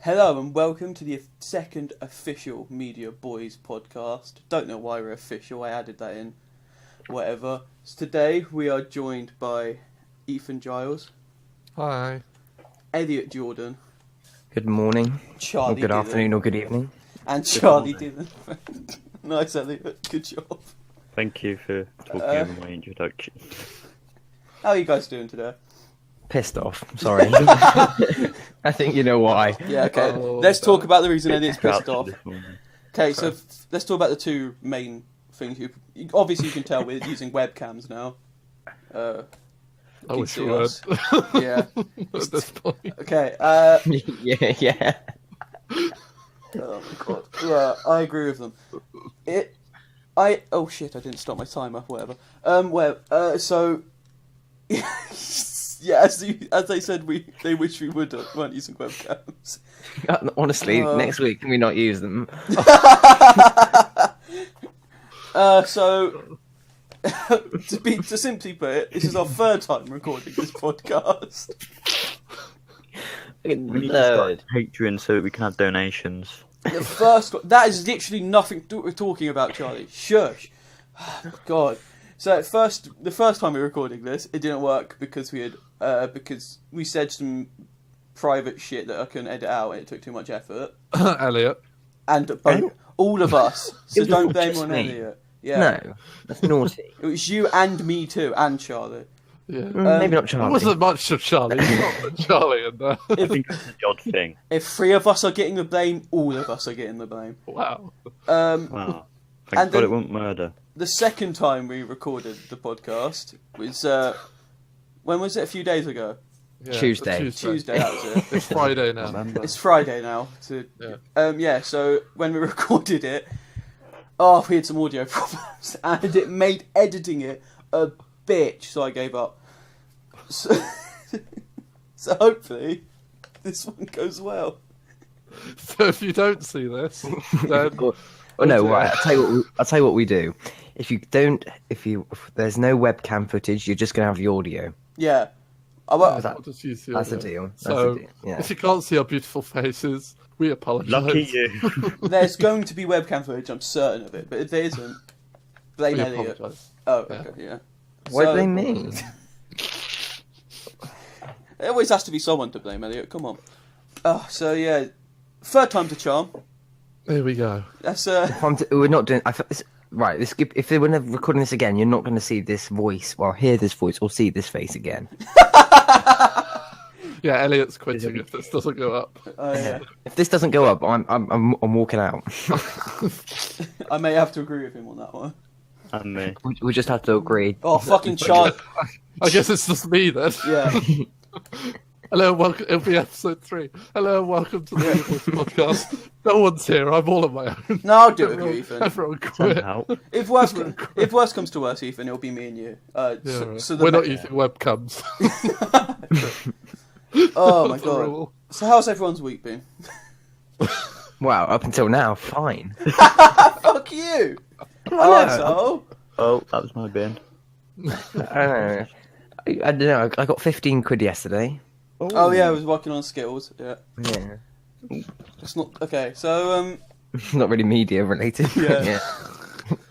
Hello and welcome to the second official Media Boys podcast. Don't know why we're official, I added that in. Whatever. So today we are joined by Ethan Giles. Hi. Elliot Jordan. Good morning. Charlie or good Dillon. afternoon or good evening. And Charlie Dillon. Nice, Elliot. Good job. Thank you for talking over my introduction. How are you guys doing today? Pissed off. Sorry. I think you know why. Yeah, okay. Oh, Let's talk about the reason Elliot's pissed Couch off. this morning. Okay, so let's talk about the two main things. Obviously, you can tell we're using webcams now. I can wish see you would. us. Yeah. At this point. Okay. yeah. Oh my god. Yeah, I agree with them. Oh shit! I didn't stop my timer. Whatever. So. Yeah, as they said, they wish we weren't using webcams. Honestly, next week can we not use them? So, to simply put it, this is our third time recording this podcast. We need to start a Patreon so that we can have donations. The first, that is literally nothing we're talking about, Charlie. Shush. God. So the first time we were recording this, it didn't work because because we said some private shit that I couldn't edit out, and it took too much effort. Elliot. And all of us, so don't blame on me. Elliot. Yeah, No, that's naughty. it was you and me too, and Charlie. Yeah. Maybe not It Charlie. wasn't much of Charlie. It's not Charlie in there. I think that's the odd thing. If three of us are getting the blame, all of us are getting the blame. Wow. Wow. Thank And God then- it wasn't murder. The second time we recorded the podcast was when was it? A few days ago. Yeah, Tuesday. Tuesday, that was it. It's Friday now. Remember? It's Friday now. Yeah. So when we recorded it, we had some audio problems, and it made editing it a bitch, so I gave up. So, so hopefully this one goes well. So if you don't see this, then Oh no! Right. I'll tell you what we do. If there's no webcam footage, you're just gonna have the audio. Yeah. That- I'll just use the That's the audio. deal. That's So the deal. Yeah. if you can't see our beautiful faces, we apologise. Lucky you. There's going to be webcam footage, I'm certain of it, but if there isn't, blame We Elliot. apologise. Oh, Yeah. okay, yeah. Why So- blame me? It always has to be someone to blame, Elliot. Come on. So yeah, third time's a charm. Here we go. That's We're not doing. Right. If we're never recording this again, you're not going to see this voice, or hear this voice, or see this face again. Yeah, Elliot's quitting if this doesn't go up. yeah. If this doesn't go up, I'm walking out. I may have to agree with him on that one. And me. We just have to agree. Oh, fucking Charlie. I guess it's just me then. Yeah. Hello, welcome. It'll be episode 3. Hello, welcome to the Media Bois podcast. No one's here. I'm all on my own. No, I'll do it with you, Ethan. Everyone quit. Somehow. If worse comes to worse, Ethan, it'll be me and you. Yeah, So, right. so the We're not using webcams. Oh my That's the god. rule. So how's everyone's week been? Wow, up until now, fine. Fuck you. Oh, Oh, that was my bin. I don't know. I got 15 quid yesterday. Oh yeah, I was working on Skittles. Yeah. Yeah. It's not okay. So Not really media related. Yeah.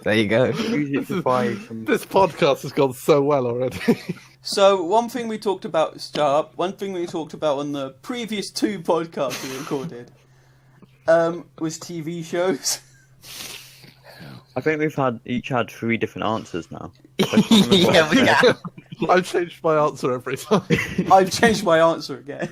There you go. Use it to buy some... This podcast has gone so well already. So one thing we talked about on the previous 2 podcasts we recorded was TV shows. I think we've each had 3 different answers now. Yeah, we have. I've changed my answer every time. I've changed my answer again.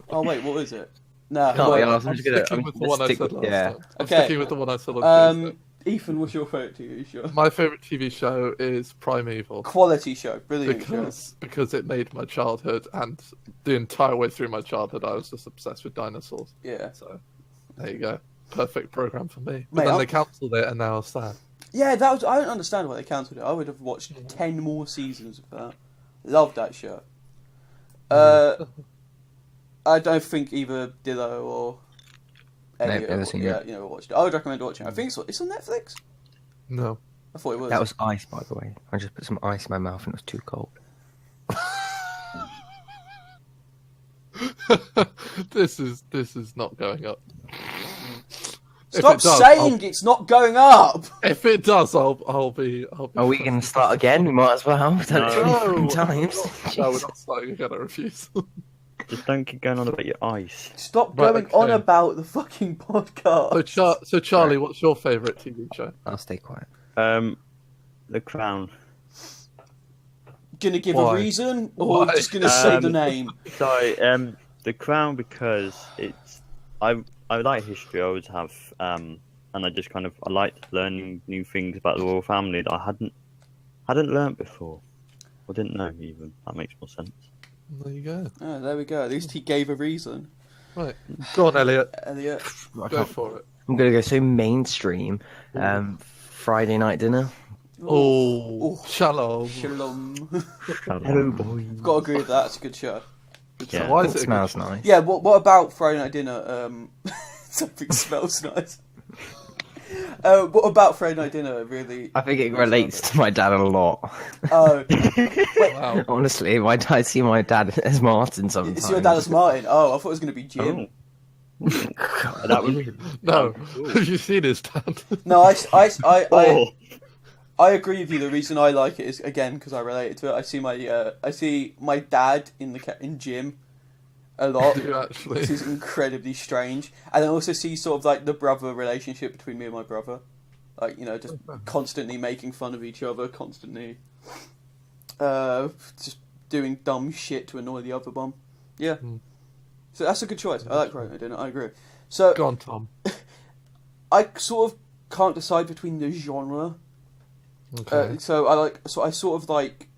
Oh wait, what was it? No. Can't wait. be asked. I'm just gonna. Sticking I'm with the gonna one I stick said with- last yeah. time. I'm Okay. sticking with the one I said on Tuesday. Ethan, what's your favourite TV show? My favourite TV show is Primeval. Quality show, brilliant show. Because it made my childhood, and the entire way through my childhood I was just obsessed with dinosaurs. Yeah. So there you go. Perfect programme for me. Mate, But then I'll- they cancelled it and now I'm sad. Yeah, that was. I don't understand why they cancelled it. I would have watched 10 more seasons of that. Loved that show. I don't think either Dillo or Elliot, never seen it. watched it. I would recommend watching it. I think it's on Netflix. No. I thought it was. That was ice, by the way. I just put some ice in my mouth and it was too cold. This is not going up. If Stop it does, saying it's not going up. If it does, I'll be. Are we going to start again? We might as well. We've done it No. 3 times. No, we're not starting again. I refuse. Just don't keep going on about your ice. Stop Right, going okay. on about the fucking podcast. So Charlie, what's your favourite TV show? I'll stay quiet. The Crown. Gonna give Why? a reason, or Why? just gonna say the name? Sorry, The Crown because it's I like history. I always have, and I just I liked learning new things about the royal family that I hadn't learnt before, or didn't know even. That makes more sense. There you go. Oh, there we go. At least he gave a reason. Right, go on, Elliot. Elliot. Go for it. I'm going to go so mainstream. Friday night dinner. Oh, shalom. Shalom. Hello, boys. Got to agree with that. It's a good show. Yeah. Why It is it? smells nice. Yeah. What about Friday night dinner? Something smells nice. What about Friday night dinner? Really? I think it relates to my dad a lot. Oh, Wow. Honestly, I see my dad as Martin sometimes. it's your dad as Martin. Oh, I thought it was gonna be Jim. That would No, have you seen his dad? No, Oh. I agree with you. The reason I like it is again because I related to it. I see my dad in Jim a lot. Do you actually? This is incredibly strange, and I also see sort of like the brother relationship between me and my brother, like just constantly making fun of each other, constantly, just doing dumb shit to annoy the other one. Yeah, so that's a good choice. I like Friday Night Dinner. I agree. So Go on, Tom. I sort of can't decide between the genre. Okay. So I sort of like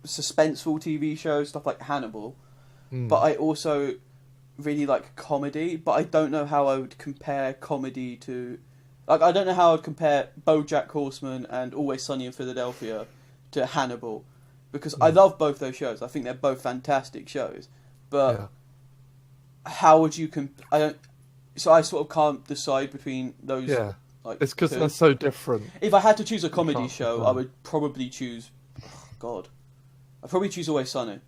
suspenseful TV shows, stuff like Hannibal. But I also really like comedy, but I don't know how I would compare comedy to... I don't know how I would compare BoJack Horseman and Always Sunny in Philadelphia to Hannibal, because I love both those shows. I think they're both fantastic shows. But how would you... So I sort of can't decide between those... Yeah. Like, It's because two. they're so different. If I had to choose a comedy can't show, compare. I would probably choose... God. I'd probably choose Always Sunny.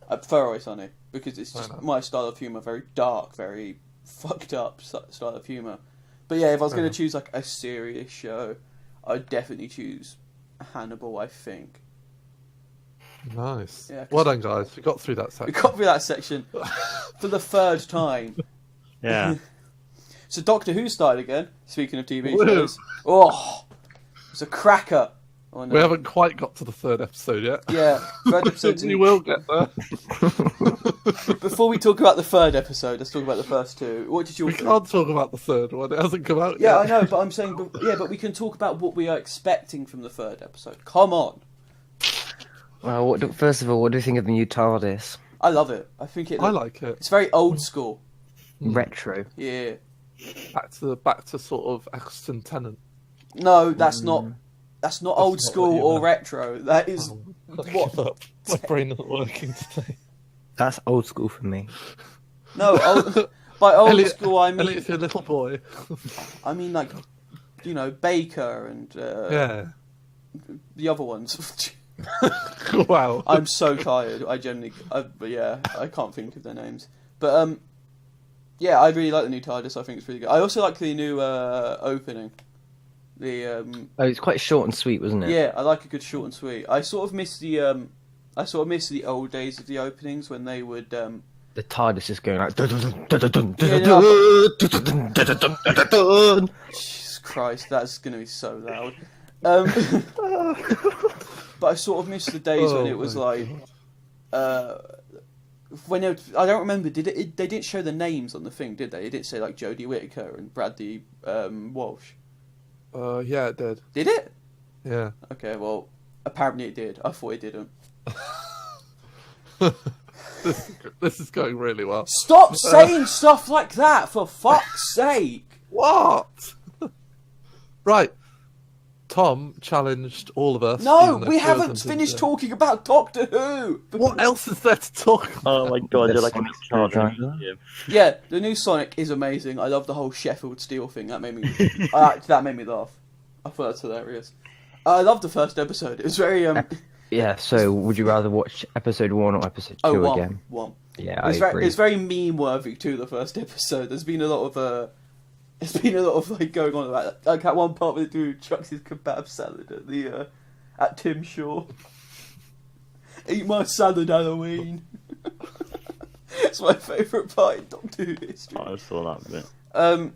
I prefer Always Sunny, because it's just my style of humour, very dark, very fucked up style of humour. But yeah, if I was going to choose like a serious show, I'd definitely choose Hannibal, I think. Nice. Yeah, 'cause- Well done, guys. We got through that We section. got through that section for the third time. Yeah. So Doctor Who started again, speaking of TV Woo. shows. Oh, it's a cracker. Oh, no. We haven't quite got to the third episode yet. Yeah, third episode. We will get there. Before we talk about the third episode, let's talk about the first two. What did you We think? can't talk about the third one. It hasn't come out Yeah, I yet. know, but I'm saying, but we can talk about what we are expecting from the third episode. Come on, Well, first of all, what do you think of the new TARDIS? I love it. I think I like it. It's very old school. Retro. Yeah. Back to sort of Axton Tennant. No, that's not. That's not old not school what you or meant. retro. That is I what. give up. My brain isn't working today. That's old school for me. No, by old Elliot- school I mean Elliot's your little boy. like, Baker and Yeah. the other ones. Wow. I'm so tired. But yeah, I can't think of their names. But yeah, I really like the new TARDIS. I think it's really good. I also like the new opening. The Oh, it's quite short and sweet, wasn't it? yeah, I like a good short and sweet. I sort of miss the old days of the openings when they would The TARDIS is going like... Jesus Christ, that's gonna be so loud. But I sort of miss the days when it was like when I don't remember. They didn't show the names on the thing, did they? It didn't say like Jodie Whittaker and Bradley Walsh. Yeah, it did. Did it? Yeah. Okay, well, apparently it did. I thought it didn't. This is going really well. Stop saying stuff like that, for fuck's sake! What? Right. Tom challenged all of us. No, even though we two of haven't them didn't finished do it. talking about Doctor Who! What else is there to talk about? Oh my god, you're like a Sonic child. screwdriver. Yeah, the new Sonic is amazing. I love the whole Sheffield Steel thing. That made me that made me laugh. I thought that's hilarious. I loved the first episode. It was very Yeah, so would you rather watch episode 1 or episode 2 again? one. Yeah, I agree. It's very meme worthy too. The first episode. There's been a lot of like going on about that. Like at one part where the dude chucks his kebab salad at the at Tim Shaw. Eat my salad, Halloween. It's my favourite part in Doctor Who history. I saw that bit.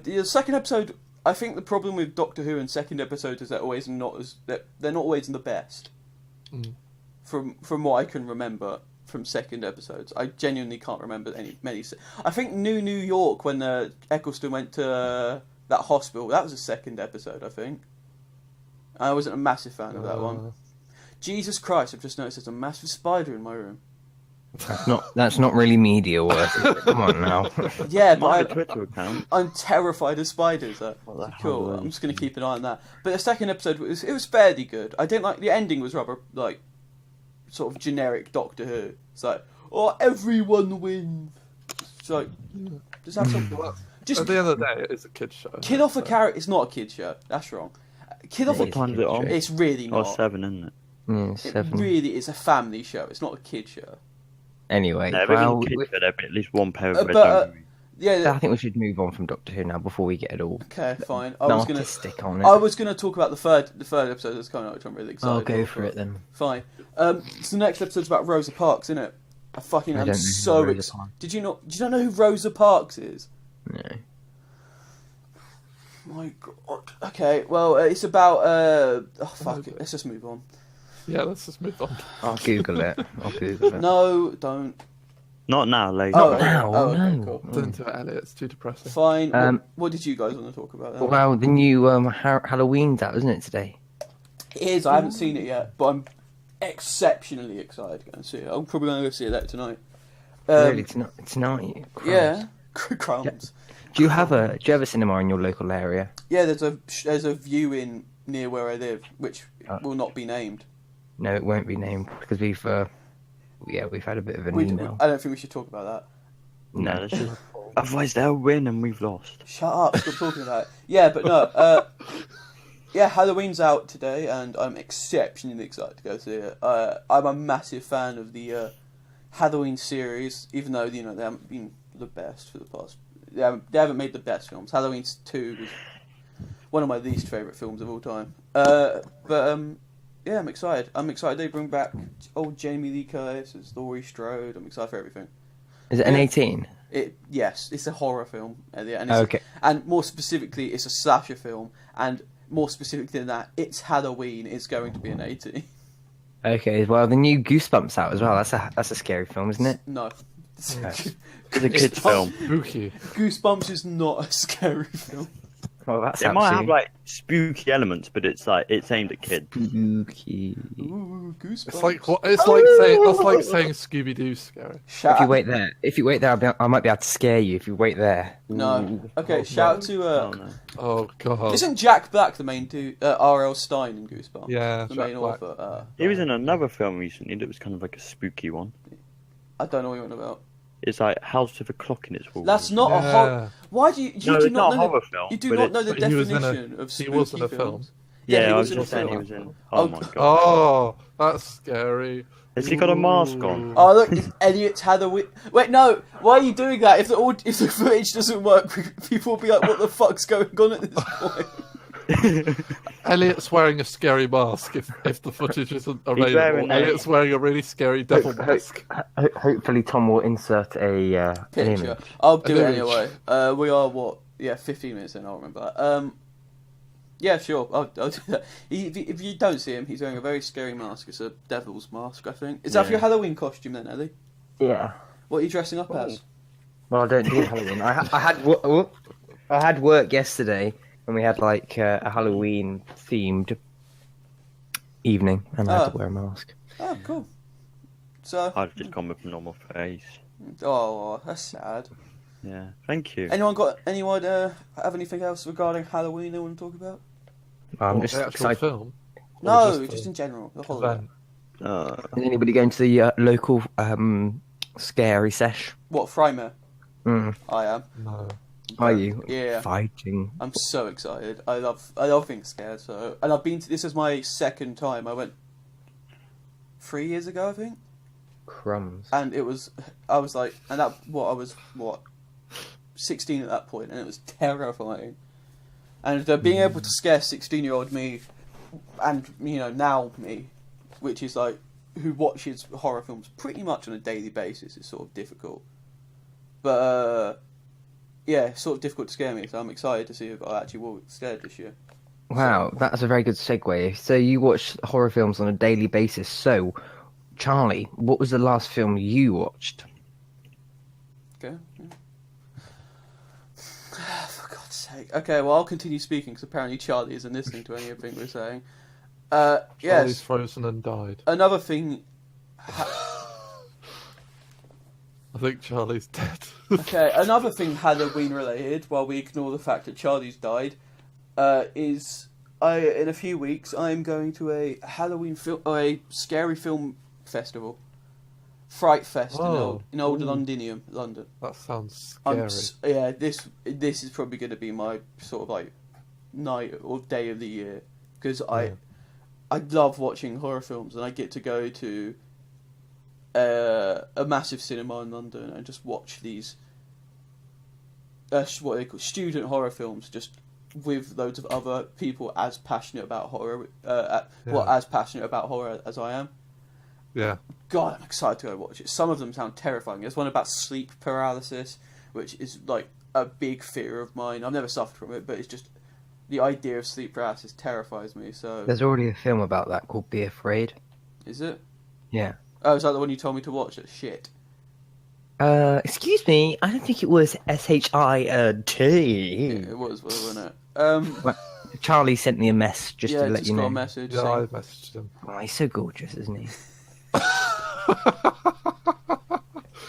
The second episode. I think the problem with Doctor Who and second episodes is they're not always the best. Mm. From what I can remember from second episodes, I genuinely can't remember many. I think New York when Eccleston went to that hospital, that was a second episode. I think I wasn't a massive fan of that one. Jesus Christ! I've just noticed there's a massive spider in my room. That's not really media work. Come on now. Yeah, My but Twitter account. I'm terrified of spiders. Cool. I'm just going to keep an eye on that. But the second episode was fairly good. I didn't like the ending. Was rather like sort of generic Doctor Who. It's like, oh, everyone wins. It's like, just have some. Just At the end of the day, it's a kids' show. kid off a character. It's not a kid show. That's wrong. Kid off a. It is. Time's it on? It's really Oh, not. 7, isn't it? Yeah, 7. It really is a family show. It's not a kid show. Anyway, No, well, kids should have at least one pair of red but, underwear. Yeah. I think we should move on from Doctor Who now before we get it all Okay, fine. I was artistic on it. I was gonna talk about the third episode that's coming out, which I'm really excited. I'll go for it then. Fine. So the next episode's about Rosa Parks, isn't it? I don't know am who so Rosa excited. Parks- Did you not know who Rosa Parks is? No. My God. Okay. Well, it's about fuck it. Let's just move on. Yeah, let's just move on. I'll Google it. No, don't. Not now, later. Oh, now, okay, no. cool. Don't do it, Elliot. It's too depressing. Fine. What did you guys want to talk about then? Well, the new Halloween's out, isn't it, today? It is. I haven't seen it yet, but I'm exceptionally excited to go and see it. I'm probably going to go see it later tonight. Really, tonight? Christ. Yeah. Crumbs. Do you have a cinema in your local area? Yeah, there's a viewing near where I live, which will not be named. No, it won't be named because we've had a bit of an email. I don't think we should talk about that. No, that's just... Otherwise they'll win and we've lost. Shut up! Stop talking about it. Yeah, but no. Yeah, Halloween's out today, and I'm exceptionally excited to go see it. I'm a massive fan of the Halloween series, even though they haven't been the best for the past. They haven't made the best films. Halloween 2 was one of my least favourite films of all time. Yeah, I'm excited. They bring back old Jamie Lee Curtis as Laurie Strode. I'm excited for everything. Is it an 18? Yes, it's a horror film. And Okay. And more specifically, it's a slasher film. And more specifically than that, it's Halloween. It's going to be an 18. Okay, well, the new Goosebumps out as well. That's a scary film, isn't it? No. It's a kid's film. Spooky. Goosebumps is not a scary film. Well, that's It might have like spooky elements, but it's aimed at kids. spooky. Ooh, Goosebumps. It's like saying Scooby Doo scary. Shout If you wait there, I might be able to scare you. If you wait there. No. Ooh. Okay, shout out to... Oh no. Oh god. Isn't Jack Black the main dude? R.L. Stein in Goosebumps? Yeah, The Jack main Black. author. He was in another film recently that was kind of like a spooky one. I don't know what you're on about. It's like House with a Clock in its Wall. That's not a horror... Why do you... No, do it's not a know horror film. You do but not know the But he was in a- definition of he spooky was in a film. films. Yeah, he I was was in a just saying he film. was in. Oh, Oh my god. Oh, that's scary. Has he got a mask on? Oh look, it's Elliot's Halloween. Wait, no. Why are you doing that? If the footage doesn't work, people will be like, "What the fuck's going on at this point?" Elliot's wearing a scary mask if the footage isn't available. wearing a- Elliot's wearing a really scary devil mask. Hopefully, Tom will insert a an Picture. image. I'll do An it image. anyway. We are what? Yeah, 15 minutes in. I'll remember that. Yeah, sure. I'll do that. If you don't see him, he's wearing a very scary mask. It's a devil's mask, I think. Is that for your Halloween costume then, Ellie? Yeah. What are you dressing up as? Well, I don't do Halloween. I had work yesterday, and we had like a Halloween themed evening, and I had to wear a mask. Oh, cool. So, I've just gone with a normal face. oh, that's sad. Yeah, thank you. Anyone have anything else regarding Halloween they want to talk about? I'm What, just the actual excited. film. Or No, just just the in general. The holiday. event? Is anybody going to the local scary sesh? What, Frymere? Mm. I am. No. Are you? Yeah. Fighting. I'm so excited. I love being scared. So, and I've been to, this is my second time. I went 3 years ago, I think. Crumbs. And I was like, and that I was 16 at that point, and it was terrifying. And being able to scare 16-year-old me, and now me, which is like who watches horror films pretty much on a daily basis, is sort of difficult. But yeah, sort of difficult to scare me. So I'm excited to see if I actually will get scared this year. Wow, that's a very good segue. So you watch horror films on a daily basis. So, Charlie, what was the last film you watched? Okay. For God's sake. Okay, well, I'll continue speaking because apparently Charlie isn't listening to anything we're saying. Charlie's Yes. frozen and died. Another thing. I think Charlie's dead. Okay, another thing Halloween related, while we ignore the fact that Charlie's died, is in a few weeks I'm going to a Halloween film, a scary film festival, Fright Fest in Old Londinium, London. That sounds scary. Yeah, this is probably going to be my sort of like night or day of the year because I love watching horror films and I get to go to a massive cinema in London and just watch these what they call student horror films, just with loads of other people as passionate about horror, as passionate about horror as I am. Yeah. God, I'm excited to go watch it. Some of them sound terrifying. There's one about sleep paralysis, which is like a big fear of mine. I've never suffered from it, but it's just the idea of sleep paralysis terrifies me. So There's already a film about that called Be Afraid. is it? Yeah. Oh, is that the one you told me to watch? It's shit. Excuse me, I don't think it was SHIT. Yeah, it was, wasn't it? Well, Charlie sent me a mess just to let just you got know. a message. Yeah, I saying, messaged him. Oh, he's so gorgeous, isn't he?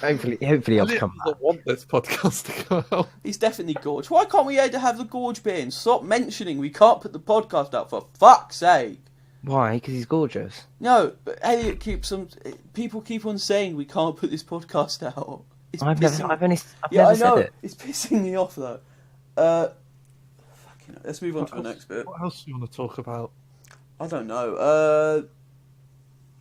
hopefully I'll Elliot come back. doesn't want this podcast to go out. He's definitely gorge. Why can't we have the gorge bit in? Stop mentioning we can't put the podcast out, for fuck's sake. Why? Because he's gorgeous. No, but Elliot people keep on saying we can't put this podcast out. It's I've pissing- never Yeah, I said know. it. It's pissing me off though. Fucking hell. Let's move on to the next bit. What else do you want to talk about? I don't know.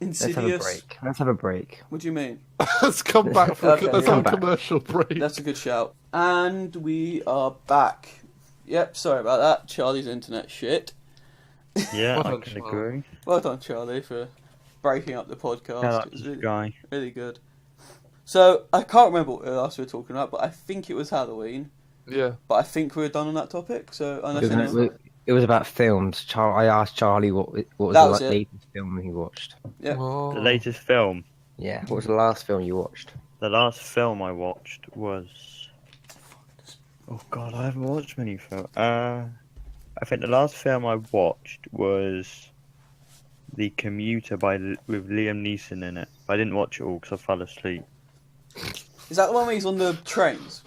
Insidious. Let's have a break. What do you mean? Let's come back for Okay, let's yeah. have a commercial break. That's a good shout. And we are back. Yep, sorry about that. Charlie's internet shit. Yeah, Well I done, can Charlie. agree. Well done, Charlie, for breaking up the podcast. Yeah, It was this really, guy. really good. So, I can't remember what else we were talking about, but I think it was Halloween. Yeah. But I think we were done on that topic, so unless anyone... It was about films. I asked Charlie what was That the was it. latest film he watched. Yeah. Oh. The latest film. Yeah. What was the last film you watched? The last film I watched was. Oh God, I haven't watched many films. I think the last film I watched was The Commuter with Liam Neeson in it. I didn't watch it all because I fell asleep. Is that the one where he's on the trains?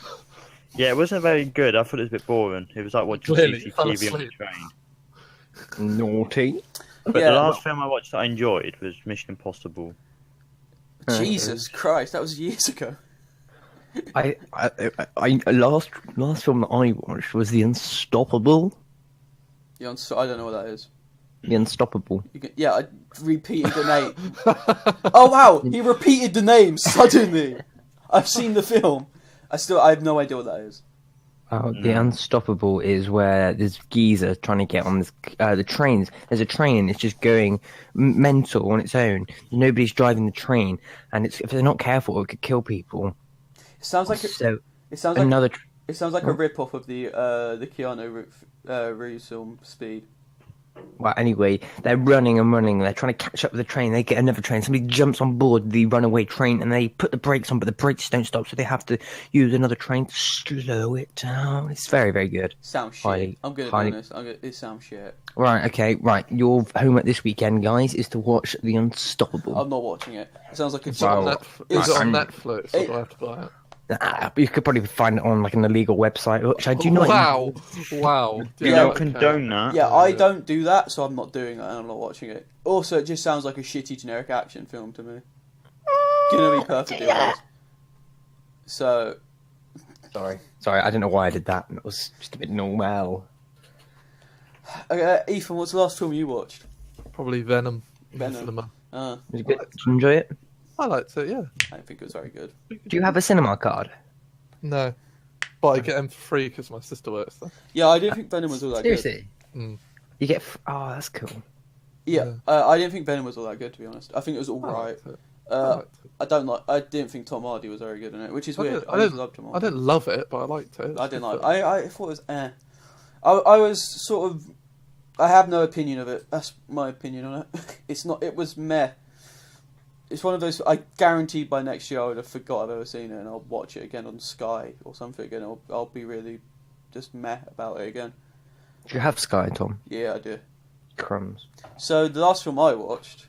Yeah, it wasn't very good. I thought it was a bit boring. It was like watching Clearly, you fell CCTV on the asleep. train. Naughty. But Yeah, the last film I watched that I enjoyed was Mission Impossible. Jesus Christ, that was years ago. Last film that I watched was The Unstoppable. I don't know what that is. The Unstoppable. Yeah, I repeated the name. Oh wow, he repeated the name suddenly. I've seen the film. I have no idea what that is. The Unstoppable is where there's geezer trying to get on this the trains. There's a train and it's just going mental on its own. Nobody's driving the train, and if they're not careful, it could kill people. It sounds like it sounds like a rip off of the Keanu Reeves film Speed. Well, anyway, they're running and running. They're trying to catch up with the train. They get another train. Somebody jumps on board the runaway train, and they put the brakes on, but the brakes don't stop, so they have to use another train to slow it down. It's very, very good. Sounds shit. Highly- I'm good at highly- doing this. It sounds shit. Right, okay, right. Your homework this weekend, guys, is to watch The Unstoppable. I'm not watching it. It sounds like a Is it on Well, Netflix? Or do I have to buy it? You could probably find it on like an illegal website, which I do not. Wow. You Yeah, don't okay. condone that. Yeah, I don't do that, so I'm not doing that and I'm not watching it. Also, it just sounds like a shitty generic action film to me. Gonna be perfectly honest. So, Sorry, I don't know why I did that. It was just a bit normal. Ethan, what's the last film you watched? Probably Venom. in the Venom. cinema. Was it good? Did you enjoy it? I liked it. Yeah. I don't think it was very good. Do you have a cinema card? No, but I get them for free because my sister works there. Yeah, I didn't think Venom was all that good. Seriously? Mm. You get... Oh, that's cool. Yeah, I didn't think Venom was all that good, to be honest. I think it was all I right. liked it. I didn't think Tom Hardy was very good in it, which is weird. I I loved Tom Hardy. I didn't love it, but I liked it. I didn't like. I thought it was. I was sort of. I have no opinion of it. That's my opinion on it. It's not. It was meh. It's one of those. I guarantee by next year I would have forgot I've ever seen it, and I'll watch it again on Sky or something, and I'll be really just meh about it again. Do you have Sky, Tom? Yeah, I do. Crumbs. So the last film I watched.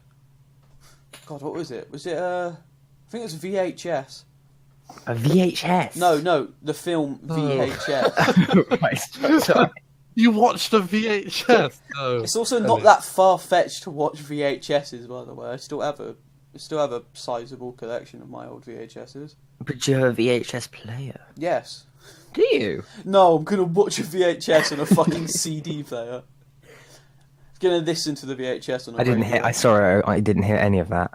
God, what was it? Was it? I think it was VHS. A VHS? No, the film VHS. Right, sorry. You watched a VHS? No. It's also not that far fetched to watch VHSs, by the way. I still have a sizable collection of my old VHSs. But you have a VHS player. Yes. Do you? No, I'm gonna watch a VHS on a fucking CD player. I'm gonna listen to the VHS on a radio. I didn't hear any of that.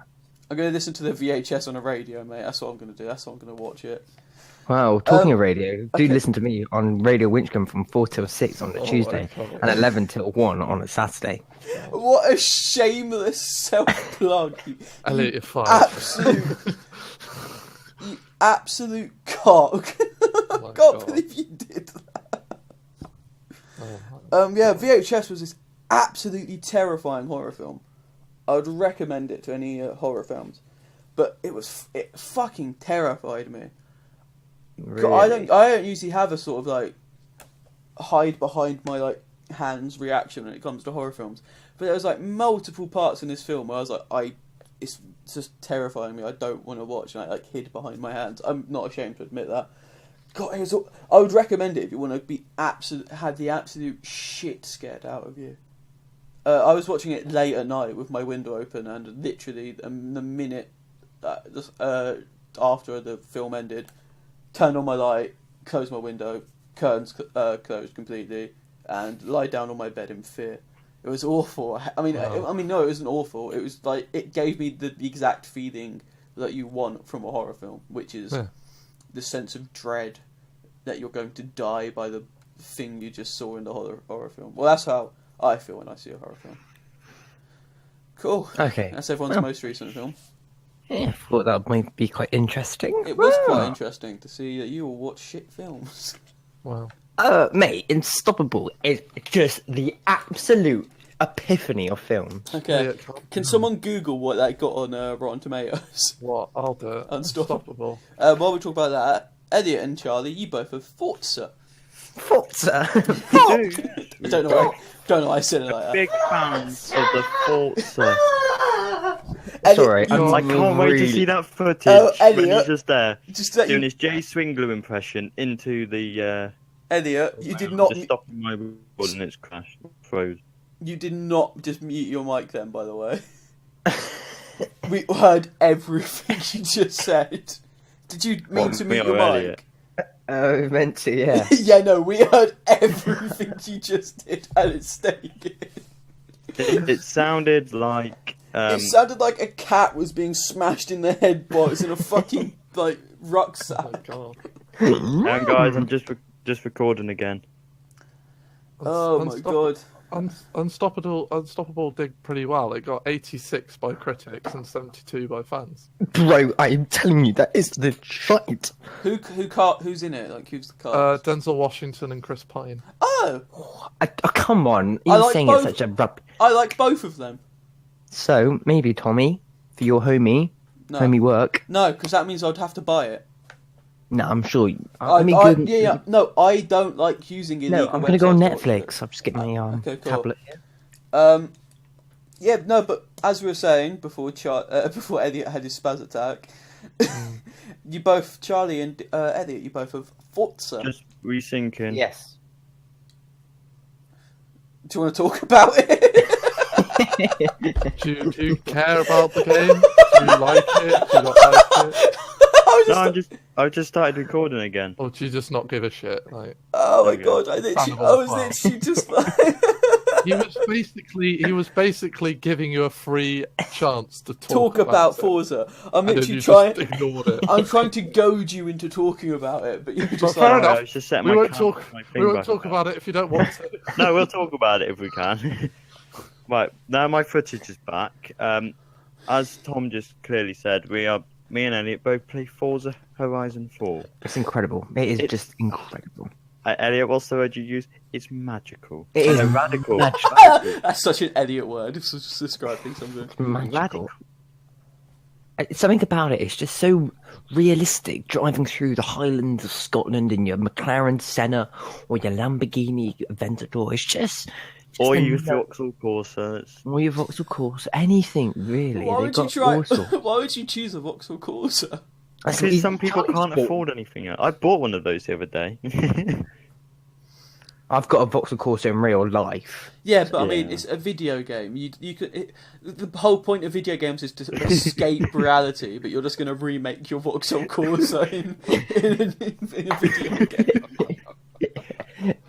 I'm gonna listen to the VHS on a radio, mate. That's what I'm gonna do. That's what I'm gonna watch it. Wow, talking of radio, do okay. listen to me on Radio Winchcombe from 4 till 6 on a Tuesday and 11 till 1 on a Saturday. What a shameless self-plug. Elliot, you're fired. You absolute cock. I can't believe you did that. Yeah, VHS was this absolutely terrifying horror film. I would recommend it to any horror films, but it fucking terrified me. Really? I don't usually have a sort of like hide behind my like hands reaction when it comes to horror films, but there was like multiple parts in this film where I was like, it's just terrifying me. I don't want to watch, and I like hid behind my hands. I'm not ashamed to admit that. God, I would recommend it if you want to be had the absolute shit scared out of you. I was watching it late at night with my window open, and literally the minute after the film ended, turned on my light, closed my window, curtains closed completely, and lie down on my bed in fear. It was awful. I mean, no, it wasn't awful. It was like it gave me the exact feeling that you want from a horror film, which is the sense of dread that you're going to die by the thing you just saw in the horror film. Well, that's how I feel when I see a horror film. Cool. Okay. That's everyone's most recent film. Yeah, I thought that might be quite interesting. It was quite interesting to see that you all watch shit films. Wow. Mate, Unstoppable is just the absolute epiphany of films. Okay. Yeah, Can someone Google what that got on Rotten Tomatoes? What? I'll do it. Unstoppable. While we talk about that, Elliot and Charlie, you both have Forza. Forza! I don't know why I said it like that. Big fans of the Forza. Sorry, I can't wait to see that footage Elliot, when he's just there just that doing his Jay Swingler impression into the. Elliot, you did not. Just stopping my board and it's crashed, froze. You did not just mute your mic then, by the way. We heard everything you just said. Did you mean to mute your mic? Oh, meant to, yeah. Yeah, no, we heard everything you just did, and it's staying in. It sounded like. It sounded like a cat was being smashed in the head while it was in a fucking like rucksack. Oh my god. And guys, I'm just recording again. Oh my god. Unstoppable did pretty well. It got 86 by critics and 72 by fans. Bro, I am telling you, that is the shite. Who's in it? Like, who's the cast? Denzel Washington and Chris Pine. Oh, Come on, I you're like saying both. it's such a rub. I like both of them. So, maybe, Tommy, for your homie work. No, because that means I'd have to buy it. No, I'm sure. No, I don't like using illegal. No, I'm going to go on websites to watch Netflix. it. I'll just get my Okay, cool. tablet. Yeah, no, but as we were saying before, before Elliot had his spaz attack, you both, Charlie and Elliot, you both have Forza. Just resyncing. Yes. Do you want to talk about it? Do you care about the game? Do you like it? Do you not like it? I just started recording again. Or do you just not give a shit? Like, Oh my There we go. god! I was literally just like, He was basically giving you a free chance to Talk about it. Forza. I'm And then literally you trying. just ignored it. I'm trying to goad you into talking about it, but you're just fair like, enough. I was just setting We my won't camera- talk. my We thing won't back talk up. about it if you don't want to. No, we'll talk about it if we can. Right, now my footage is back. As Tom just clearly said, me and Elliot both play Forza Horizon 4. It's incredible. It is just incredible. Elliot, what's the word you use? It's magical. It is radical. that's such an Elliot word. It's just describing something. magical. Something about it is just so realistic. Driving through the Highlands of Scotland in your McLaren Senna or your Lamborghini Aventador. It's just Or you use Vauxhall Corsa. or your Vauxhall Corsa. Anything really. Why They've would you got try? all sorts. Why would you choose a Vauxhall Corsa? That's Because what some people Charlie's can't bought. afford anything else. I bought one of those the other day. I've got a Vauxhall Corsa in real life. Yeah, but I mean, Yeah. it's a video game. You could. The whole point of video games is to escape reality, but you're just going to remake your Vauxhall Corsa in a video game.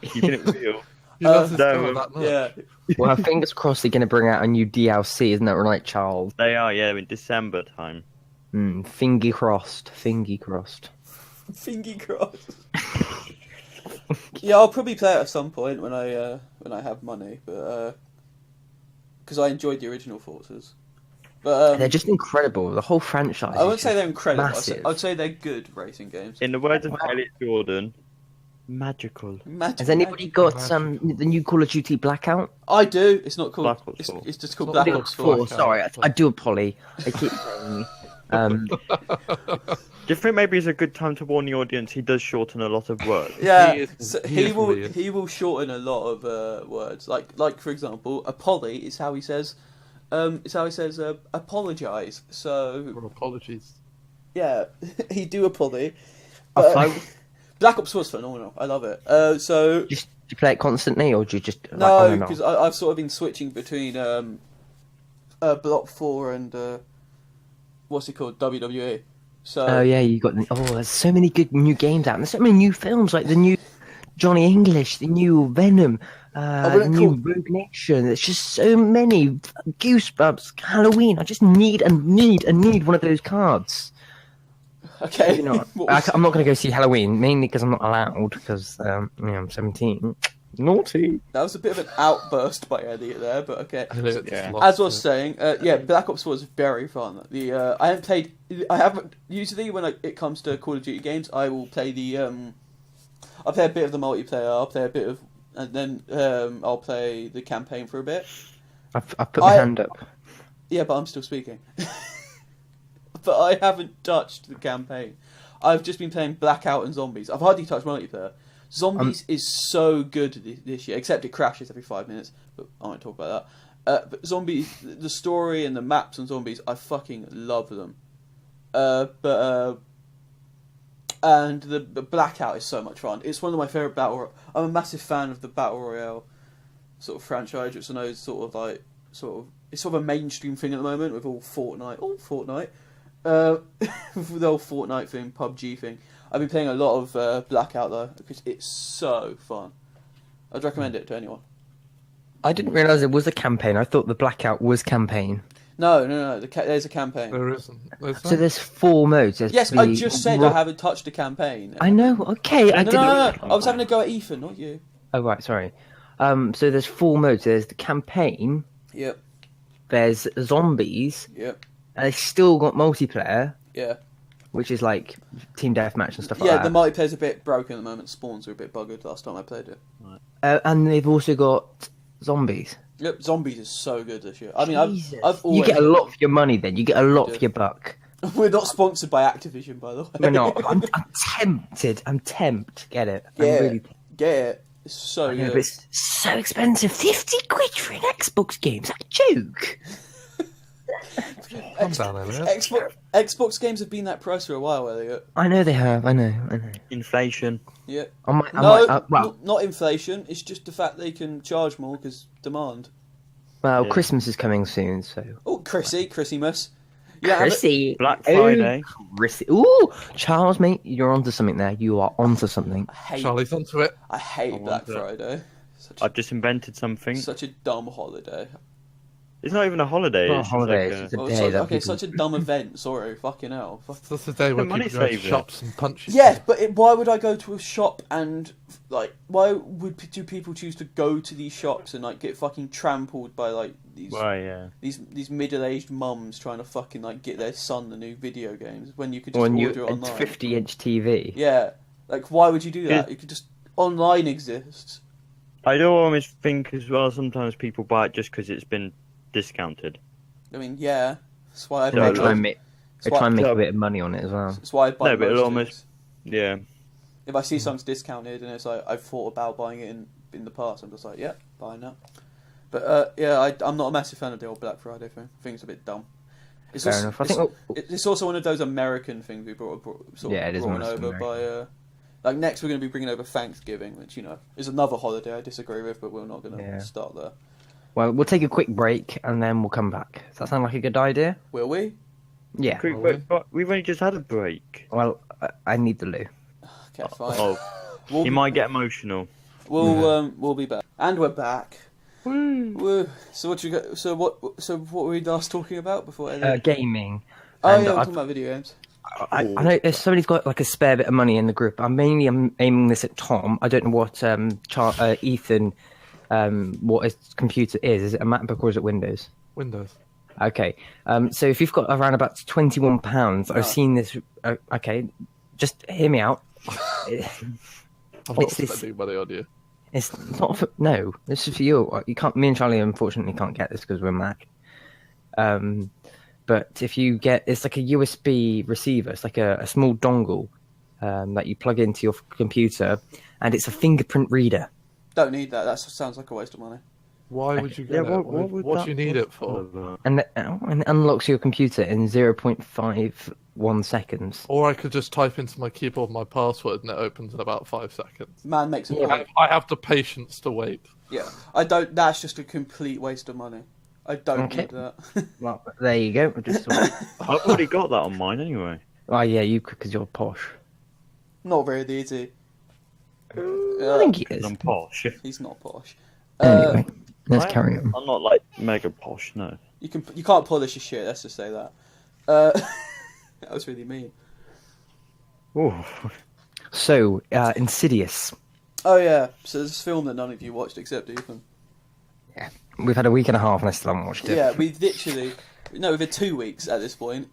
Keeping it real. You love this no, guy that much. Yeah. Well, fingers crossed they're going to bring out a new DLC, isn't that right, Charles? They are, yeah, in December time. Fingy crossed. Fingy crossed. Fingy crossed. Yeah, I'll probably play it at some point when I have money, but because I enjoyed the original Forzas. But They're just incredible. The whole franchise. I wouldn't say they're incredible. massive. I'd say they're good racing games. In the words of Wow. Elliot Jordan, magical. Has anybody got the new Call of Duty Blackout? I do. It's not called. Black Ops It's, 4. it's just called Not Black Black Ops Ops 4. 4. Sorry, I do apologize. I keep saying. Do you think maybe it's a good time to warn the audience he does shorten a lot of words? Yeah, He is- so he he is will. weird. He will shorten a lot of words. Like for example, apolly is how he says. Apologise. So Well, apologies. yeah, he do apolly. But, Black Ops was phenomenal. I love it. So Just do you play it constantly, or do you just like, no, on and off? because I've sort of been switching between Block 4 and what's it called, WWE. So Oh yeah, you got. There's so many good new games out. And there's so many new films, like the new Johnny English, the new Venom, the wouldn't new call- Rogue Nation. There's just so many. Goosebumps, Halloween. I just need one of those cards. okay, You know, What was- I'm not going to go see Halloween mainly because I'm not allowed because I'm 17. Naughty. that was a bit of an outburst by Elliot there, but okay. Elliot Yeah. lost As I was it. saying, yeah, Black Ops 4 was very fun. I haven't usually when it comes to Call of Duty games, I will play I'll play a bit of the multiplayer. I'll play a bit of, and then I'll play the campaign for a bit. I've put my hand up. Yeah, but I'm still speaking. But I haven't touched the campaign. I've just been playing Blackout and Zombies. I've hardly touched multiplayer. Zombies is so good this year, except it crashes every 5 minutes. But I won't talk about that. But Zombies, the story and the maps on Zombies, I fucking love them. And the Blackout is so much fun. It's one of my favourite I'm a massive fan of the Battle Royale sort of franchise, which I know is it's sort of a mainstream thing at the moment with all Fortnite. With the whole Fortnite thing, PUBG thing. I've been playing a lot of Blackout though, because it's so fun. I'd recommend it to anyone. I didn't realise it was a campaign. I thought the Blackout was campaign. No. There's a campaign. There isn't. So there's 4 modes. There's Yes, the I just said I haven't touched a campaign. I know. Okay, I No, didn't. I was having a go at Ethan, not you. Oh right, sorry. So there's 4 modes. There's the campaign. Yep. There's zombies. Yep. And they still got multiplayer, Yeah. which is like team deathmatch and stuff Yeah, like the that. multiplayer's a bit broken at the moment. Spawns are a bit buggered last time I played it. And they've also got zombies. Yep, Zombies is so good this year. I mean, Jesus. I've always... You get a lot for your money then. You get a lot for your buck. We're not sponsored by Activision, by the way. We're not. I'm tempted. I'm tempted. Get it. I'm Yeah, really get it. It's so I know, good. but it's so expensive. 50 quid for an Xbox game. Is that a joke? Calm down, Elliot. Xbox games have been that price for a while, Elliot. I know they have. I know. Inflation. Yeah. Well, not inflation. It's just the fact they can charge more because demand. well, Yeah. Christmas is coming soon, so. Oh, Chrissy-mus. You don't have it? Chrissy. Black Friday. Chrissy. Ooh, Charles, mate, you're onto something there. You are onto something. I hate, Charlie's onto it. I hate I Black want it. Friday. I've just invented something. Such a dumb holiday. It's not even a holiday. Not a It's holiday, Just it's like a day that Okay, people... such a dumb event. Sorry, fucking hell. That's the day when money people go to saver. shops and punch you. Yeah, but why would I go to a shop and like? Why do people choose to go to these shops and like get fucking trampled by like these Why, yeah. these middle-aged mums trying to fucking like get their son the new video games when you could just When order it it's online? 50-inch TV. Yeah, like why would you do that? Yeah. You could just online exists. I do always think as well. Sometimes people buy it just because it's been discounted. I mean, yeah, that's why I They buy try and most- make, that's they why- try and make Yeah. a bit of money on it as well. That's why I buy No, but it'll most almost- things. Yeah. If I see something's discounted and it's like I've thought about buying it in the past, I'm just like, yeah, buying that. But yeah, I'm not a massive fan of the old Black Friday thing. I think it's a bit dumb. It's Fair also, enough. I think it's also one of those American things we brought Yeah, it is brought mostly over by. Like next, we're going to be bringing over Thanksgiving, which is another holiday I disagree with, but we're not going to start there. Well, we'll take a quick break and then we'll come back. Does that sound like a good idea? Will we? Yeah. Quick, wait, but we've only just had a break. Well, I need the loo. Okay, fine. Oh, you might get emotional. We'll be back, and we're back. Woo. So what you got? So what were we last talking about before? Gaming. Oh And yeah, we're I've- talking about video games. I know if somebody's got like a spare bit of money in the group. I'm aiming this at Tom. I don't know what Ethan, what his computer is. Is it a MacBook or is it Windows? Windows. Okay. So if you've got around about £21, No. I've seen this. Okay, just hear me out. I'm not It's this- spending money on you. It's not for, no. This is for you. You can't. Me and Charlie unfortunately can't get this because we're Mac. But if you get, it's like a USB receiver. It's like a small dongle that you plug into your computer, and it's a fingerprint reader. Don't need that. That sounds like a waste of money. Why would you Yeah, get it? what do you need it for? And it unlocks your computer in 0.51 seconds. Or I could just type into my keyboard my password and it opens in about 5 seconds. Man makes a point. I have the patience to wait. Yeah, I don't. That's just a complete waste of money. I don't Okay. need that. Well, there you go. Just, I've already got that on mine anyway. oh yeah, you could because you're posh. Not very easy. I think he is. I'm posh. He's not posh. Anyway, let's carry on. I'm not like mega posh, no. You can't polish your shit. Let's just say that. That was really mean. Ooh. So, Insidious. Oh yeah. So there's this film that none of you watched except Ethan. We've had a week and a half and I still haven't watched it. Yeah, we've had 2 weeks at this point.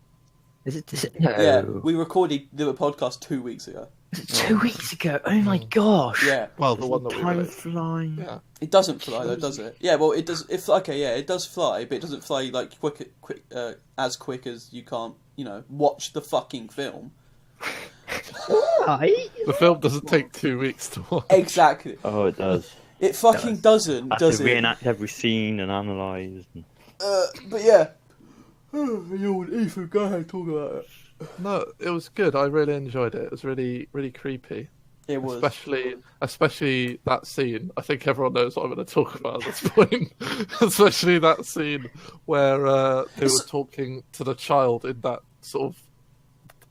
Is it? No. Yeah, we recorded the podcast 2 weeks ago. Was it 2 weeks ago? Oh my gosh. Yeah, Well, the one that we Time released. flying. Yeah. it doesn't fly though, does it? Yeah, well, it does. It does fly, but it doesn't fly like as quick as you can't, watch the fucking film. The film doesn't take 2 weeks to watch. Exactly. Oh, it does. It fucking doesn't, I have does to it? reenact every scene and analyse. But yeah. Ethan, go ahead, talk about it. No, it was good. I really enjoyed it. It was really, really creepy. It was. Especially that scene. I think everyone knows what I'm going to talk about at this point. Especially that scene where they were talking to the child in that sort of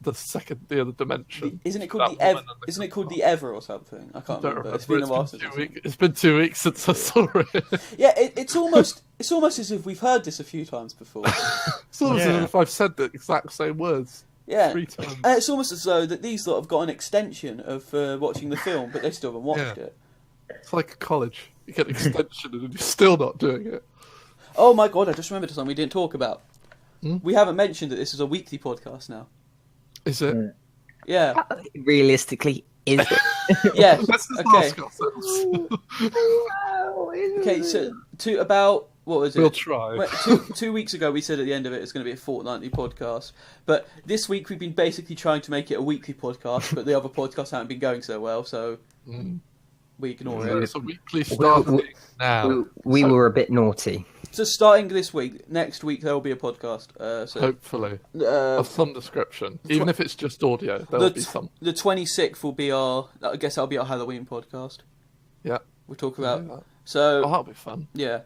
the other dimension. Isn't it called That woman and Isn't it called the Ever or something? I can't Don't remember. remember. It's been a while since. It's been 2 weeks since I saw it. Yeah, it's almost as if we've heard this a few times before. It's almost as Yeah. if I've said the exact same words Yeah, 3 times. and it's almost as though that these lot have got an extension of watching the film, but they still haven't watched Yeah. it. It's like college. You get an extension and you're still not doing it. Oh my god! I just remembered something we didn't talk about. Hmm? We haven't mentioned that this is a weekly podcast now. Is it? Yeah, Realistically, is it? yeah. Let's just Okay. ask ourselves. Okay, so what was it? We'll try. Wait, 2 weeks ago, we said at the end of it it's going to be a fortnightly podcast. But this week we've been basically trying to make it a weekly podcast, but the other podcasts haven't been going so well, so we ignore So it. it's a weekly starting now. We were a bit naughty. So starting this week, next week there will be a podcast. Hopefully. Uh, Of some description. Even if it's just audio, there'll be some. the 26th will be I guess that'll be our Halloween podcast. Yeah. We'll talk about. Oh, So that'll be fun. yeah.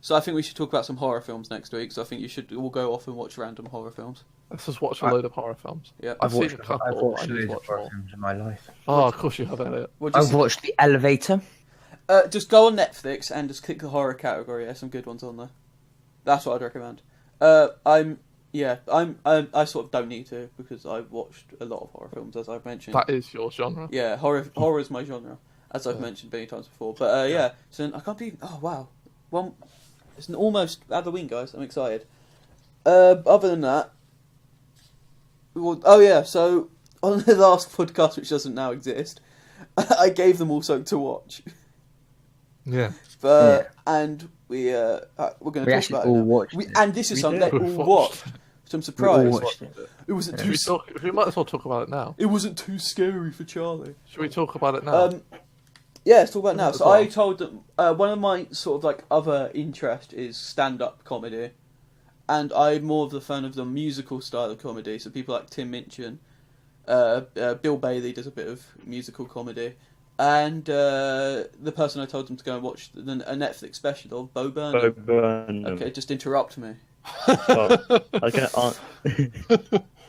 So I think we should talk about some horror films next week. So I think we'll go off and watch random horror films. Let's just watch a load of horror films. Yeah. I've seen a I've couple. watched I need to loads of watch horror more. films in my life. Oh, of course you have, Elliot. What do you I've watched The Elevator. Just go on Netflix and just click the horror category. There's some good ones on there. That's what I'd recommend. I sort of don't need to because I've watched a lot of horror films, as I've mentioned. That is your genre. Yeah, horror is my genre, as I've mentioned many times before. But yeah, so I can't believe. Oh wow, it's almost Halloween, guys. I'm excited. Other than that, so on the last podcast, which doesn't now exist, I gave them all something to watch. Yeah. And we're going to talk actually about all it now. watched it. And this is something they We all watched watched. So I'm We all surprised. watched it. It wasn't too. We might as well talk about it now. It wasn't too scary for Charlie. Should we talk about it now? Yeah, let's talk about it now. As So well. I told them one of my sort of like other interest is stand-up comedy, and I'm more of the fan of the musical style of comedy. So people like Tim Minchin, Bill Bailey does a bit of musical comedy, and the person I told them to go and watch a Netflix special of Bo Burnham. Bo Burnham. Okay, just interrupt me.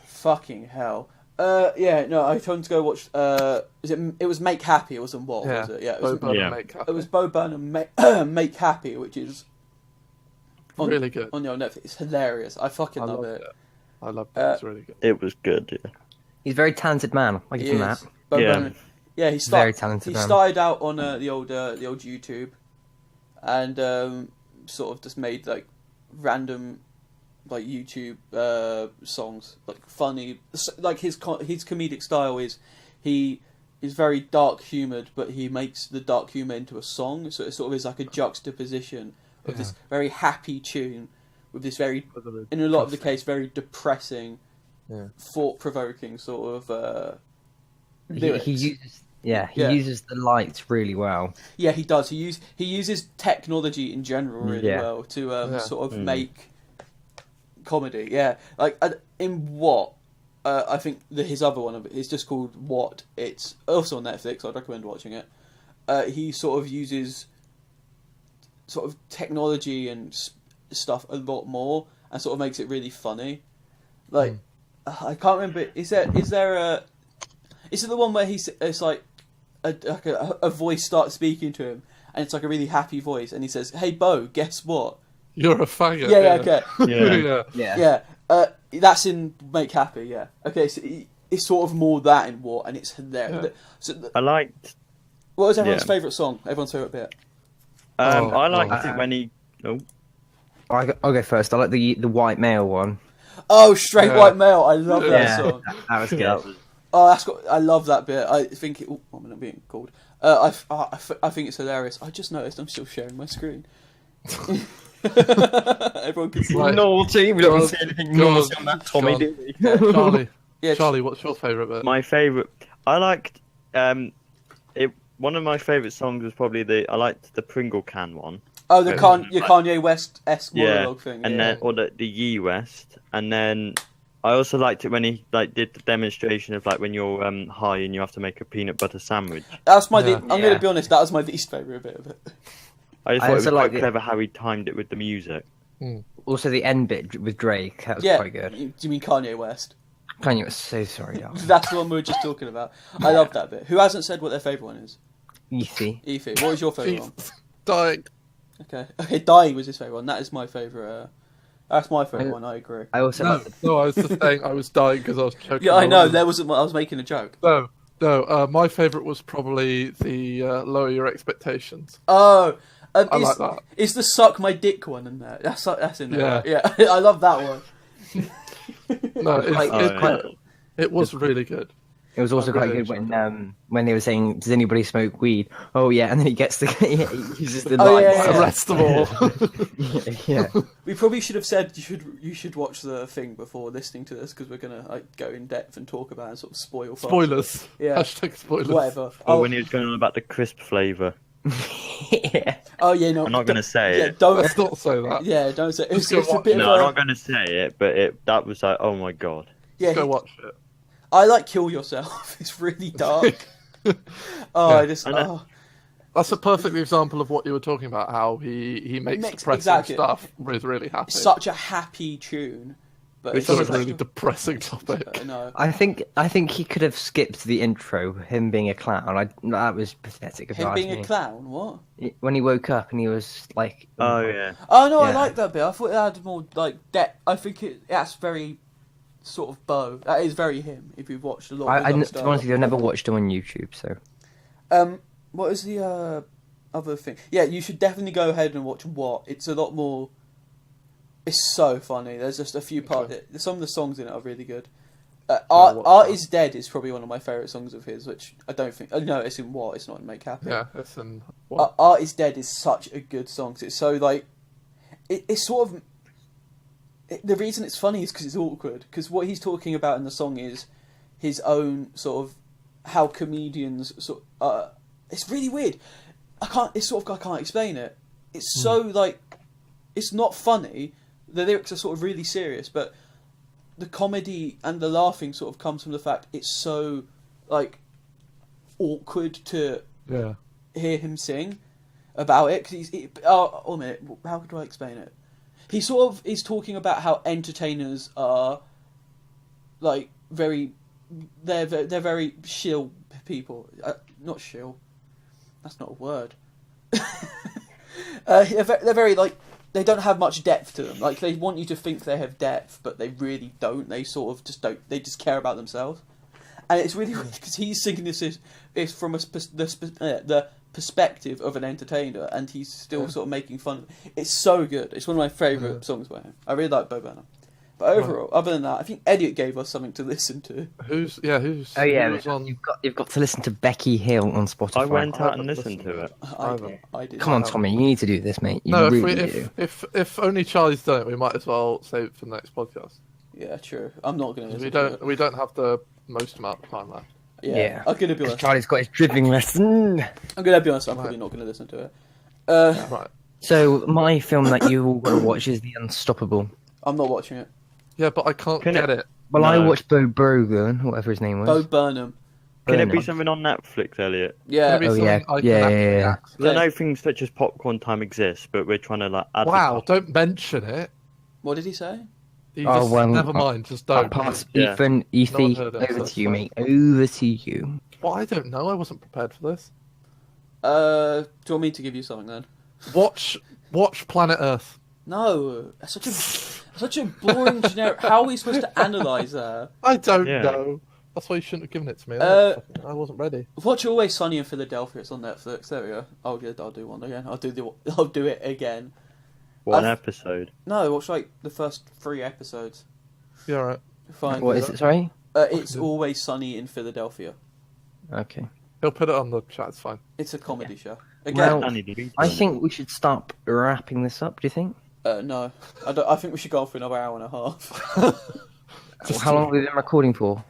Fucking hell. I told him to go watch. It was Make Happy. It wasn't What was it? Yeah, it was. Bo Burnham Yeah. Make Happy. It was Bo Burnham Make Happy, which is really good. on the old Netflix. It's hilarious. I fucking love it. I love it. It's really good. It was good. Yeah. He's a very talented man. I give He him is. that. Bo Yeah. Burnham. Yeah, he Very talented He man. started out on the old YouTube, and sort of just made like random like YouTube songs, like funny. Like his comedic style is he is very dark humoured, but he makes the dark humour into a song. So it sort of is like a juxtaposition of this very happy tune with this very, in a lot of the case, very depressing, thought-provoking sort of lyrics. He uses the lights really well. Yeah, he does. He uses technology in general really well to sort of make comedy. Yeah, like in What, I think his other one of it is just called What. It's also on Netflix. I'd recommend watching it. He sort of uses sort of technology and stuff a lot more, and sort of makes it really funny. Like I can't remember. Is it the one where it's like a voice starts speaking to him, and it's like a really happy voice, and he says, "Hey Bo, guess what?" You're a faggot. Yeah, okay. Yeah. That's in Make Happy. Yeah. Okay, so it's sort of more that in What, and it's hilarious. Yeah. So I liked. what was everyone's favourite song? Everyone's favourite bit? I liked it when he. Oh, I'll go first. I like the white male one. Oh, Straight White Male. I love that song. That was good. that was. Oh, I love that bit. I think it. Oh, I'm not being called. I think it's hilarious. I just noticed I'm still sharing my screen. Everyone can see. Right. Naughty. We don't want to see anything naughty on that Tommy, God. do we? Charlie. Yeah, Charlie, what's your favourite bit? My favourite. I liked. One of my favourite songs was probably I liked the Pringle can one. Oh, the Kanye West-esque monologue thing. And then the Ye West, and then I also liked it when he did the demonstration of when you're high and you have to make a peanut butter sandwich. That's my. Yeah. I'm going to be honest. That was my least favourite bit of it. I just I thought it was also quite liked it. clever how he timed it with the music. Also, the end bit with Drake. That was quite good. Do you mean Kanye West? Kanye was so sorry, darling. That's the one we were just talking about. I love that bit. Who hasn't said what their favourite one is? Easy. Efi, what was your favourite one? Dying. Okay, Dying was his favourite one. That is my favourite. That's my favourite one. I agree. I also No, like the no, I was just saying I was dying because I was choking. Yeah, I on know. water. There wasn't. I was making a joke. No. My favourite was probably the Lower Your Expectations. Oh, I like that. Is the Suck My Dick one in there? That's in there. Yeah. Right? Yeah, I love that one. No, quite- it was really good. It was also I quite really good when they were saying, "Does anybody smoke weed?" Oh yeah, and then he gets he uses the Oh, lights. yeah. The rest of all. yeah. We probably should have said you should watch the thing before listening to this because we're gonna go in depth and talk about it and sort of spoil. Spoilers. Yeah. Hashtag spoilers. Whatever. Or when he was going on about the crisp flavour. yeah. Oh yeah, no. I'm not going to say it. Don't. Let's not say that. Yeah, don't say. It's go a watch bit No, of I'm a, not going to say it, but that was like, oh my god. yeah. Go watch it. I like Kill Yourself. It's really dark. Oh, Yeah. I just. Oh. That's a perfect example of what you were talking about. How he makes depressing exactly. stuff really happy. Such a happy tune, But Which It's it's a is really depressing topic. no. I think he could have skipped the intro, him being a clown. That was pathetic. if you Him ask being me. a clown, what? When he woke up and he was like, Oh yeah. Oh no, I Yeah. like that bit. I thought it had more like depth. I think that's very sort of Bo. That is very him. If you've watched a lot of his other to stuff. be honest with you, I've never watched him on YouTube, so What is the other thing? Yeah, you should definitely go ahead and watch What. It's a lot more. It's so funny. There's just a few parts. Some of the songs in it are really good. Art is Dead is probably one of my favourite songs of his, which I don't think. Oh, no, it's in What. It's not in Make Happy. Yeah, it's in what? Art is Dead is such a good song. 'Cause it's so like. It's sort of. The reason it's funny is because it's awkward. Because what he's talking about in the song is his own sort of how comedians sort. It's really weird. I can't explain it. It's so like. It's not funny. The lyrics are sort of really serious, but the comedy and the laughing sort of comes from the fact it's so like awkward to Yeah. hear him sing about it. Cause a minute, how could I explain it? He sort of is talking about how entertainers are like they're very shill people. Not shill. That's not a word. They're very like. They don't have much depth to them. Like, they want you to think they have depth, but they really don't. They sort of just don't. They just care about themselves. And it's really weird because he's singing this is from the perspective of an entertainer, and he's still sort of making fun of it. It's so good. It's one of my favourite songs by him. I really like Bo Burnham. But overall, other than that, I think Elliot gave us something to listen to. Who's oh yeah, who was on? you've got to listen to Becky Hill on Spotify. I went out and listened to it. I did. Come on, Tommy, you need to do this, mate. You No, really if, do. if only Charlie's done it, we might as well save it for the next podcast. Yeah, true. I'm not going to. We don't have the most amount of time left. Yeah. I'm going to be honest. Charlie's got his driving lesson. I'm going to be honest. I'm probably not going to listen to it. Right. So my film that you all got to watch is The Unstoppable. I'm not watching it. Yeah, but I can't get it. Well, No. I watched Bo Brogan, whatever his name was. Bo Burnham. Can it be Burnham. something on Netflix, Elliot? Yeah. Maybe Oh, something yeah. I can Yeah, actually yeah, yeah. access. I know things such as Popcorn Time exists, but we're trying to like add. Wow, don't mention it. What did he say? You Oh, just, well, never mind, just don't. Pass, Yeah. Ethan, No Ethy, one heard it, so over it's to you, fine. mate. Over to you. Well, I don't know. I wasn't prepared for this. Do you want me to give you something then? Watch Planet Earth. No, that's such a boring generic. How are we supposed to analyse that? I don't Yeah. know. That's why you shouldn't have given it to me. I wasn't ready. Watch Always Sunny in Philadelphia. It's on Netflix. There we go. I'll do one again. I'll do it again. One I've- episode. No, watch like the first 3 episodes. Yeah, right. Fine. What is it, sorry? It's Always Sunny in Philadelphia. Okay. He'll put it on the chat. It's fine. It's a comedy show. Again, Well, Danny DeVito. I think we should stop wrapping this up, do you think? no, I don't. I think we should go on for another hour and a half. How long have we been recording for?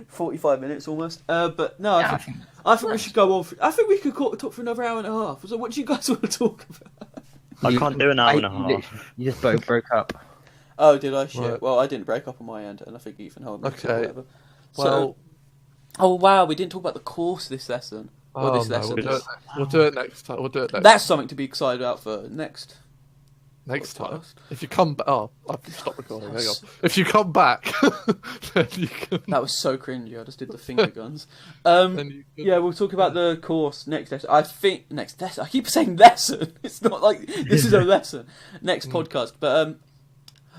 45 minutes almost. But no, Yeah, I think we should go on. I think we could talk for another hour and a half. So, what do you guys want to talk about? I can't do an hour and a half. literally- You just both broke up. Oh, did I? Shit. Right. Well, I didn't break up on my end, and I think Ethan held me. Okay. Or whatever. Well, Oh wow, we didn't talk about the course this lesson. Or this lesson. we'll do it next time. We'll do it next. That's something to be excited about for next time. podcast. If you come back, I've stopped recording. Hang on. If you come back, then you can. That was so cringy. I just did the finger guns. Then you can Yeah, we'll talk about the course next lesson. I think next lesson. I keep saying lesson. It's not like this is a lesson. Next podcast, but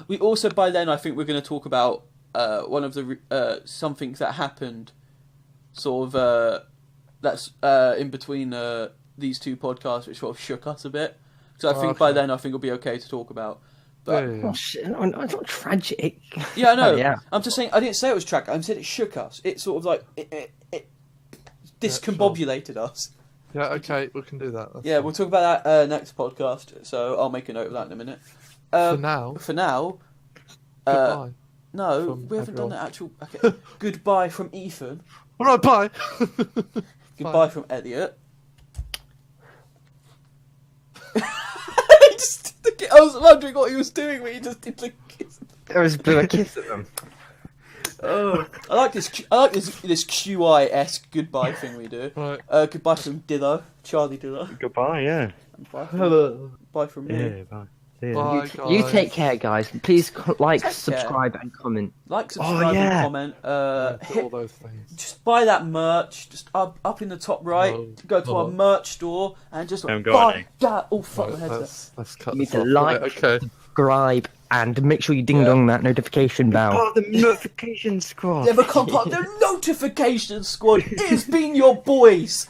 we also by then I think we're going to talk about one of the something that happened, sort of that's in between these two podcasts, which sort of shook us a bit. So I think by okay. then I think it'll be okay to talk about. But Yeah. Oh shit, no, it's not tragic. yeah, I know. Oh, yeah. I'm just saying. I didn't say it was track. I said it shook us. It sort of like it discombobulated us. Yeah, okay, we can do that. That's Yeah, fine. we'll talk about that next podcast. So I'll make a note of that in a minute. For now, For now, goodbye. no, from we haven't done everyone. the actual. Okay. Goodbye from Ethan. All right, bye. Goodbye from Elliot. I was wondering what he was doing when he just did the kiss. There was a bit of a kiss at them. Oh, I like this QI-esque goodbye thing we do. Right. Goodbye from Dillo, Charlie Dillon. Goodbye, yeah. Bye from me. Yeah, bye. dear. Bye, You guys. take care, guys. Please like, Take care. subscribe, and comment. Like, subscribe, yeah. and comment. Do all those things. Just buy that merch. Just up in the top right. Oh, Go to our oh. merch store and just Don't go buy any. that. Oh fuck, my Right, head's let's cut You need this to off. like, Right, okay. subscribe, and make sure you ding dong that notification bell. Oh, the notification squad. Never come part of the notification squad. It has been your boys,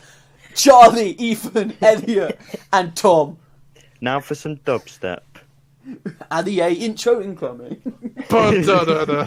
Charlie, Ethan, Elliot, and Tom. Now for some dubstep. And the intro incoming. Bye. Bye.